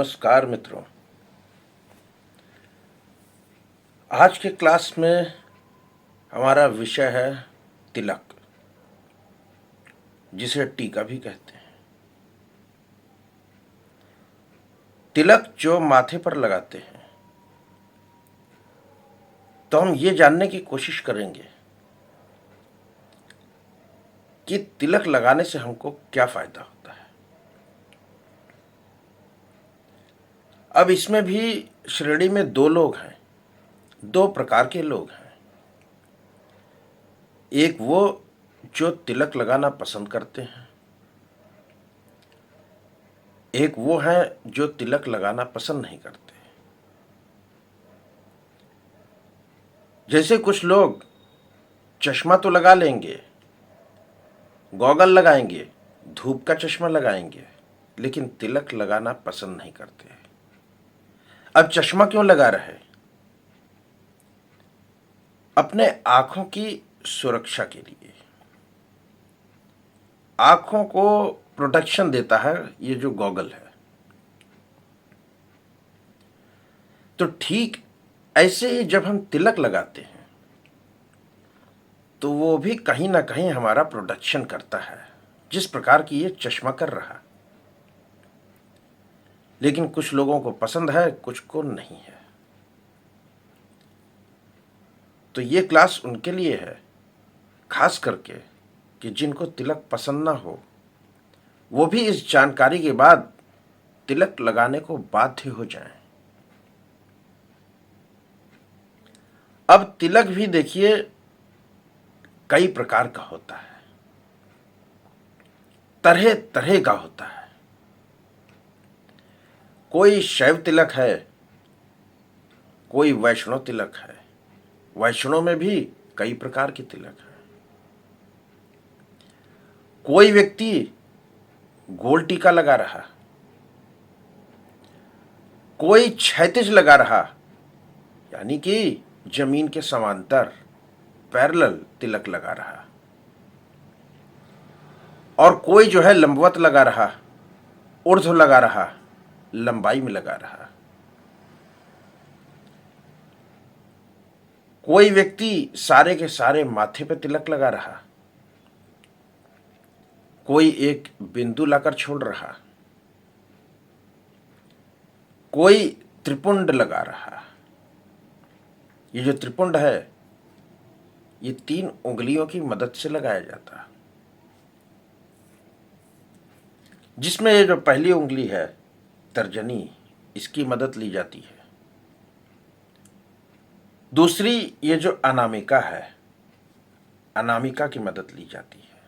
नमस्कार मित्रों। आज के क्लास में हमारा विषय है तिलक, जिसे टीका भी कहते हैं। तिलक जो माथे पर लगाते हैं, तो हम ये जानने की कोशिश करेंगे कि तिलक लगाने से हमको क्या फायदा होता है। अब इसमें भी श्रेणी में दो लोग हैं, दो प्रकार के लोग हैं। एक वो जो तिलक लगाना पसंद करते हैं, एक वो है जो तिलक लगाना पसंद नहीं करते। जैसे कुछ लोग चश्मा तो लगा लेंगे, गॉगल लगाएंगे, धूप का चश्मा लगाएंगे, लेकिन तिलक लगाना पसंद नहीं करते। अब चश्मा क्यों लगा रहे? अपने आंखों की सुरक्षा के लिए। आंखों को प्रोटेक्शन देता है ये जो गॉगल है। तो ठीक ऐसे ही जब हम तिलक लगाते हैं तो वो भी कहीं ना कहीं हमारा प्रोटेक्शन करता है, जिस प्रकार की ये चश्मा कर रहा। लेकिन कुछ लोगों को पसंद है, कुछ को नहीं है। तो ये क्लास उनके लिए है, खास करके कि जिनको तिलक पसंद ना हो, वो भी इस जानकारी के बाद तिलक लगाने को बाध्य हो जाएं। अब तिलक भी देखिए कई प्रकार का होता है, तरह तरह का होता है। कोई शैव तिलक है, कोई वैष्णव तिलक है। वैष्णव में भी कई प्रकार के तिलक हैं। कोई व्यक्ति गोल टीका लगा रहा, कोई क्षैतिज लगा रहा, यानी कि जमीन के समांतर पैरेलल तिलक लगा रहा, और कोई जो है लंबवत लगा रहा, ऊर्ध्व लगा रहा, लंबाई में लगा रहा। कोई व्यक्ति सारे के सारे माथे पे तिलक लगा रहा, कोई एक बिंदु लाकर छोड़ रहा, कोई त्रिपुंड लगा रहा। ये जो त्रिपुंड है, ये 3 उंगलियों की मदद से लगाया जाता है, जिसमें ये जो पहली उंगली है तर्जनी, इसकी मदद ली जाती है। दूसरी ये जो अनामिका है, अनामिका की मदद ली जाती है।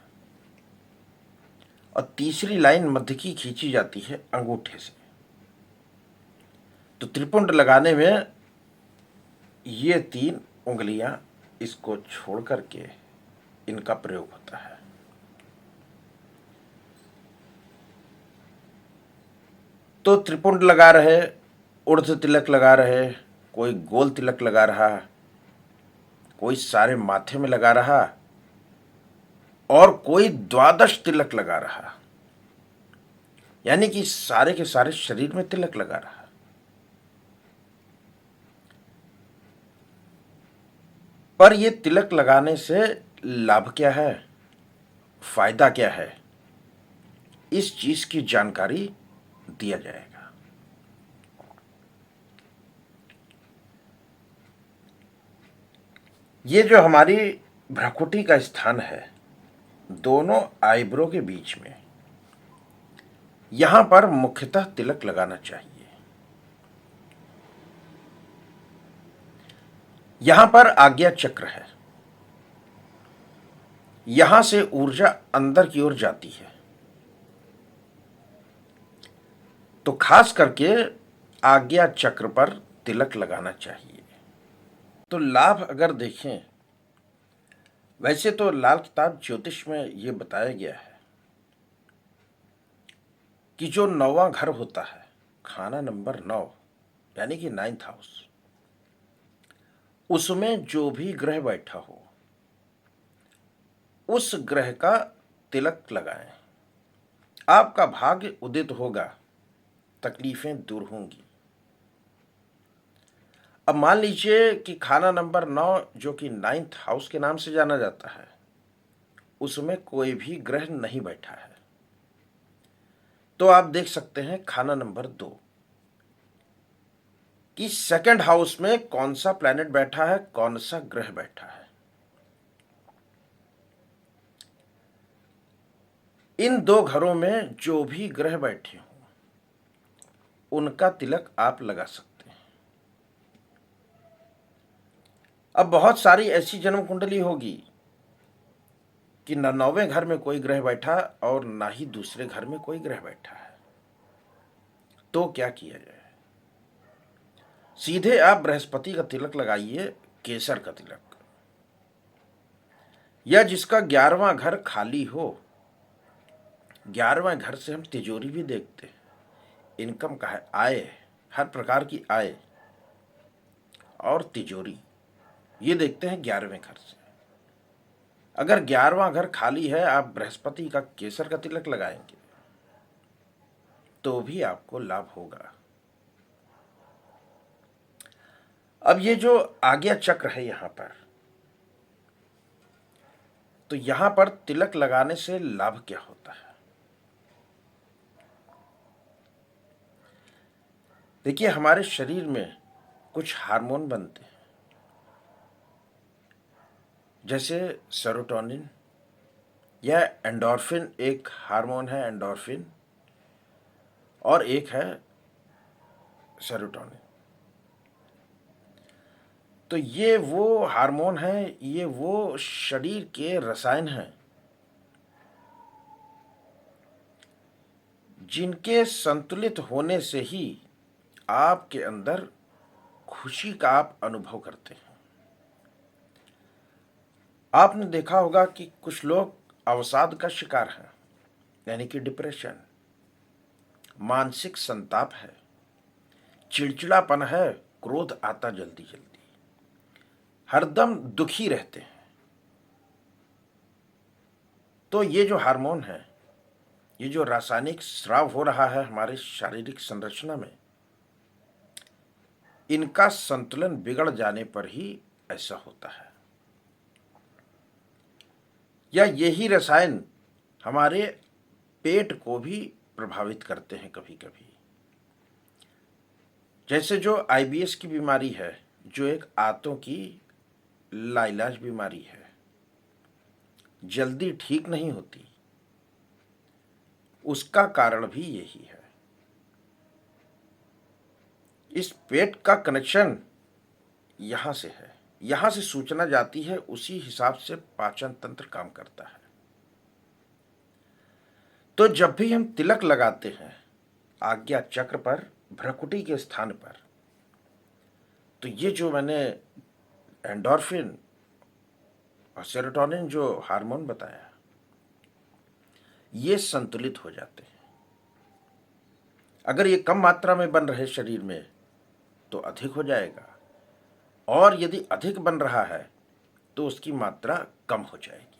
और तीसरी लाइन मध्य की खींची जाती है अंगूठे से। तो त्रिपुंड लगाने में ये 3 उंगलियां, इसको छोड़ करके इनका प्रयोग होता है। तो त्रिपुंड लगा रहे, ऊर्ध्व तिलक लगा रहे, कोई गोल तिलक लगा रहा, कोई सारे माथे में लगा रहा, और कोई द्वादश तिलक लगा रहा, यानी कि सारे के सारे शरीर में तिलक लगा रहा। पर यह तिलक लगाने से लाभ क्या है, फायदा क्या है, इस चीज की जानकारी दिया जाएगा। ये जो हमारी भ्रकुटी का स्थान है, दोनों आईब्रो के बीच में, यहां पर मुख्यतः तिलक लगाना चाहिए। यहां पर आज्ञा चक्र है, यहां से ऊर्जा अंदर की ओर जाती है। तो खास करके आज्ञा चक्र पर तिलक लगाना चाहिए। तो लाभ अगर देखें, वैसे तो लाल किताब ज्योतिष में यह बताया गया है कि जो 9वां घर होता है, खाना नंबर 9, यानी कि 9th हाउस, उसमें जो भी ग्रह बैठा हो, उस ग्रह का तिलक लगाएं। आपका भाग्य उदित होगा तकलीफें दूर होंगी। अब मान लीजिए कि खाना नंबर 9, जो कि 9th हाउस के नाम से जाना जाता है, उसमें कोई भी ग्रह नहीं बैठा है, तो आप देख सकते हैं खाना नंबर 2 कि सेकंड हाउस में कौन सा प्लैनेट बैठा है, कौन सा ग्रह बैठा है। इन 2 घरों में जो भी ग्रह बैठे हों, उनका तिलक आप लगा सकते हैं। अब बहुत सारी ऐसी जन्म कुंडली होगी कि न 9वें घर में कोई ग्रह बैठा और ना ही दूसरे घर में कोई ग्रह बैठा है, तो क्या किया जाए? सीधे आप बृहस्पति का तिलक लगाइए, केसर का तिलक, या जिसका 11वां घर खाली हो। 11वें घर से हम तिजोरी भी देखते हैं, इनकम का है, आय, हर प्रकार की आय और तिजोरी, ये देखते हैं 11वें घर से। अगर 11वां घर खाली है, आप बृहस्पति का केसर का तिलक लगाएंगे तो भी आपको लाभ होगा। अब ये जो आज्ञा चक्र है यहां पर, तो यहां पर तिलक लगाने से लाभ क्या होता है? देखिए, हमारे शरीर में कुछ हार्मोन बनते हैं, जैसे सेरोटोनिन या एंडोर्फिन। एक हार्मोन है एंडोर्फिन और एक है सेरोटोनिन। तो ये वो हार्मोन हैं, ये वो शरीर के रसायन हैं जिनके संतुलित होने से ही आपके अंदर खुशी का आप अनुभव करते हैं। आपने देखा होगा कि कुछ लोग अवसाद का शिकार हैं, यानी कि डिप्रेशन, मानसिक संताप है, चिड़चिड़ापन है, क्रोध आता जल्दी जल्दी, हरदम दुखी रहते हैं। तो ये जो हार्मोन है, ये जो रासायनिक स्राव हो रहा है हमारे शारीरिक संरचना में, इनका संतुलन बिगड़ जाने पर ही ऐसा होता है। या यही रसायन हमारे पेट को भी प्रभावित करते हैं कभी कभी। जैसे जो आईबीएस की बीमारी है, जो एक आंतों की लाइलाज बीमारी है, जल्दी ठीक नहीं होती, उसका कारण भी यही है। इस पेट का कनेक्शन यहां से है, यहां से सूचना जाती है, उसी हिसाब से पाचन तंत्र काम करता है। तो जब भी हम तिलक लगाते हैं आज्ञा चक्र पर, भ्रकुटी के स्थान पर, तो ये जो मैंने एंडोर्फिन और सेरोटोनिन जो हार्मोन बताया, ये संतुलित हो जाते हैं। अगर ये कम मात्रा में बन रहे शरीर में तो अधिक हो जाएगा, और यदि अधिक बन रहा है तो उसकी मात्रा कम हो जाएगी।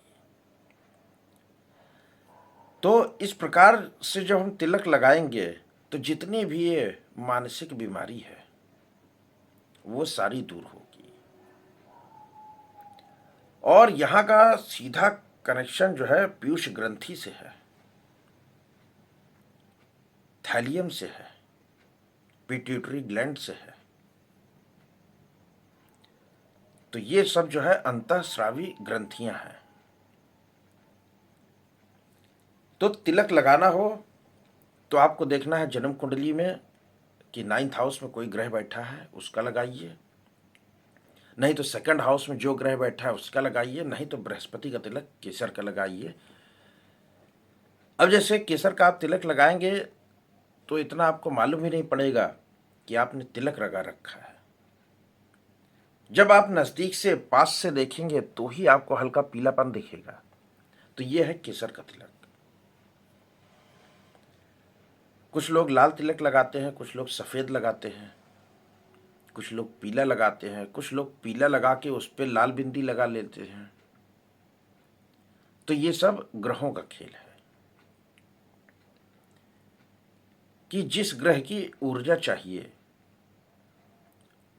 तो इस प्रकार से जब हम तिलक लगाएंगे तो जितनी भी ये मानसिक बीमारी है वो सारी दूर होगी। और यहां का सीधा कनेक्शन जो है पीयूष ग्रंथि से है, थैलियम से है, पिट्यूटरी ग्लैंड से है। तो ये सब जो है अंतःस्रावी ग्रंथियां हैं। तो तिलक लगाना हो तो आपको देखना है जन्म कुंडली में कि 9th हाउस में कोई ग्रह बैठा है, उसका लगाइए। नहीं तो सेकंड हाउस में जो ग्रह बैठा है उसका लगाइए, नहीं तो बृहस्पति का तिलक केसर का लगाइए। अब जैसे केसर का आप तिलक लगाएंगे तो इतना आपको मालूम ही नहीं पड़ेगा कि आपने तिलक लगा रखा है। जब आप नजदीक से, पास से देखेंगे तो ही आपको हल्का पीलापन दिखेगा। तो यह है केसर का तिलक। कुछ लोग लाल तिलक लगाते हैं, कुछ लोग सफेद लगाते हैं, कुछ लोग पीला लगाते हैं, कुछ लोग पीला लगा के उस पर लाल बिंदी लगा लेते हैं। तो ये सब ग्रहों का खेल है कि जिस ग्रह की ऊर्जा चाहिए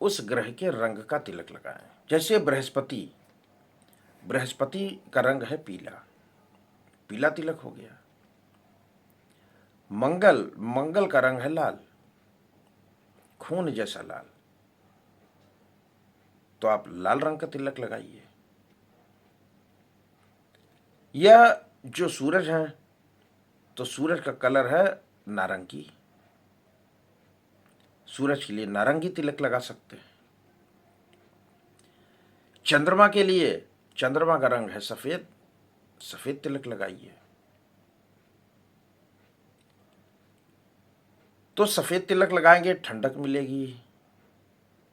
उस ग्रह के रंग का तिलक लगाएं। जैसे बृहस्पति, बृहस्पति का रंग है पीला, पीला तिलक हो गया। मंगल, मंगल का रंग है लाल, खून जैसा लाल, तो आप लाल रंग का तिलक लगाइए। या जो सूरज है तो सूरज का कलर है नारंगी, सूरज के लिए नारंगी तिलक लगा सकते हैं। चंद्रमा के लिए, चंद्रमा का रंग है सफेद, सफेद तिलक लगाइए। तो सफेद तिलक लगाएंगे ठंडक मिलेगी,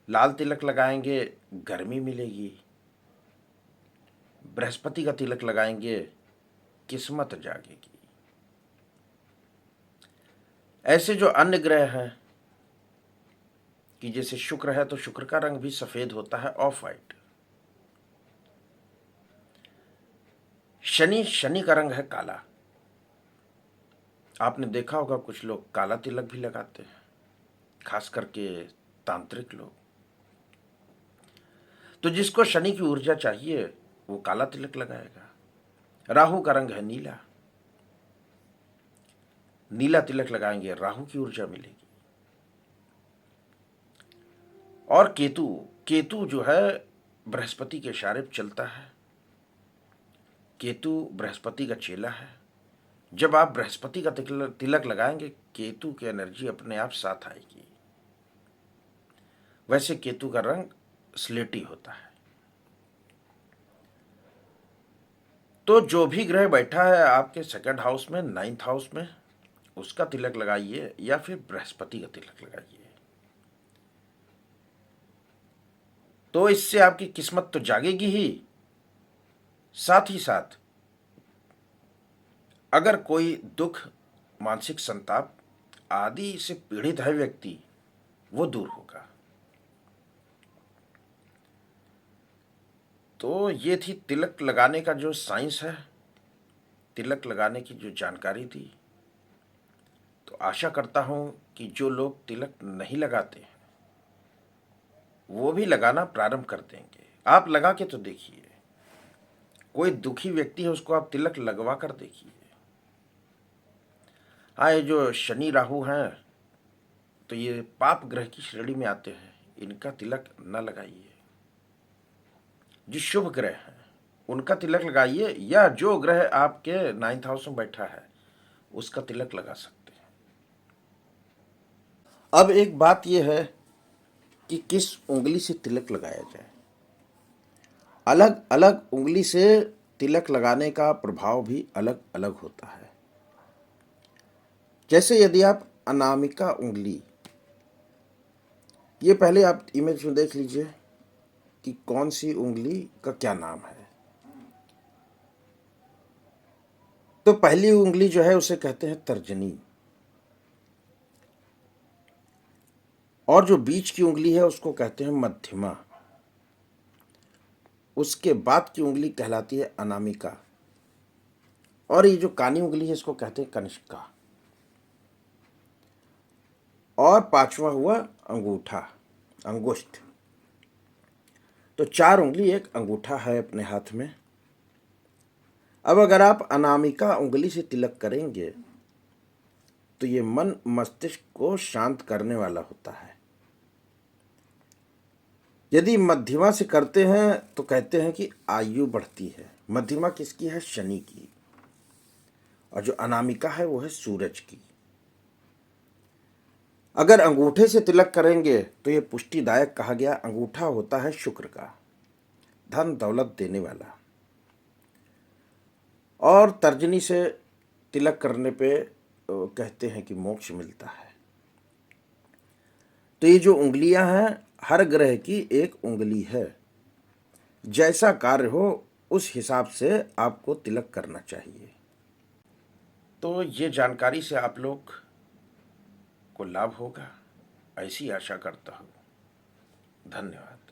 लाल तिलक लगाएंगे गर्मी मिलेगी, बृहस्पति का तिलक लगाएंगे किस्मत जागेगी। ऐसे जो अन्य ग्रह हैं कि जैसे शुक्र है तो शुक्र का रंग भी सफेद होता है, ऑफ वाइट। शनि, शनि का रंग है काला। आपने देखा होगा कुछ लोग काला तिलक भी लगाते हैं, खास करके तांत्रिक लोग। तो जिसको शनि की ऊर्जा चाहिए वो काला तिलक लगाएगा। राहु का रंग है नीला, नीला तिलक लगाएंगे, राहु की ऊर्जा मिलेगी। और केतु, केतु जो है बृहस्पति के इशारे पर चलता है, केतु बृहस्पति का चेला है। जब आप बृहस्पति का तिलक लगाएंगे केतु की एनर्जी अपने आप साथ आएगी। वैसे केतु का रंग स्लेटी होता है। तो जो भी ग्रह बैठा है आपके सेकंड हाउस में, नाइन्थ हाउस में, उसका तिलक लगाइए या फिर बृहस्पति का तिलक लगाइए। तो इससे आपकी किस्मत तो जागेगी ही, साथ ही साथ अगर कोई दुख, मानसिक संताप आदि से पीड़ित है व्यक्ति, वो दूर होगा। तो ये थी तिलक लगाने का जो साइंस है, तिलक लगाने की जो जानकारी थी। तो आशा करता हूं कि जो लोग तिलक नहीं लगाते हैं वो भी लगाना प्रारंभ कर देंगे। आप लगा के तो देखिए, कोई दुखी व्यक्ति है उसको आप तिलक लगवा कर देखिए। हाँ, ये जो शनि राहु हैं तो ये पाप ग्रह की श्रेणी में आते हैं, इनका तिलक न लगाइए। जो शुभ ग्रह हैं उनका तिलक लगाइए, या जो ग्रह आपके नाइन्थ हाउस में बैठा है उसका तिलक लगा सकते हैं। अब एक बात यह है कि किस उंगली से तिलक लगाया जाए। अलग अलग उंगली से तिलक लगाने का प्रभाव भी अलग अलग होता है। जैसे यदि आप अनामिका उंगली, ये पहले आप इमेज में देख लीजिए कि कौन सी उंगली का क्या नाम है। तो पहली उंगली जो है उसे कहते हैं तर्जनी, और जो बीच की उंगली है उसको कहते हैं मध्यमा। उसके बाद की उंगली कहलाती है अनामिका, और ये जो कानी उंगली है इसको कहते हैं कनिष्का, और पांचवा हुआ अंगूठा, अंगुष्ठ। तो चार उंगली एक अंगूठा है अपने हाथ में। अब अगर आप अनामिका उंगली से तिलक करेंगे तो ये मन मस्तिष्क को शांत करने वाला होता है। यदि मध्यमा से करते हैं तो कहते हैं कि आयु बढ़ती है। मध्यमा किसकी है? शनि की। और जो अनामिका है वो है सूरज की। अगर अंगूठे से तिलक करेंगे तो ये पुष्टिदायक कहा गया। अंगूठा होता है शुक्र का, धन दौलत देने वाला। और तर्जनी से तिलक करने पे कहते हैं कि मोक्ष मिलता है। तो ये जो उंगलियां हैं हर ग्रह की एक उंगली है। जैसा कार्य हो उस हिसाब से आपको तिलक करना चाहिए। तो ये जानकारी से आप लोग को लाभ होगा, ऐसी आशा करता हूँ। धन्यवाद।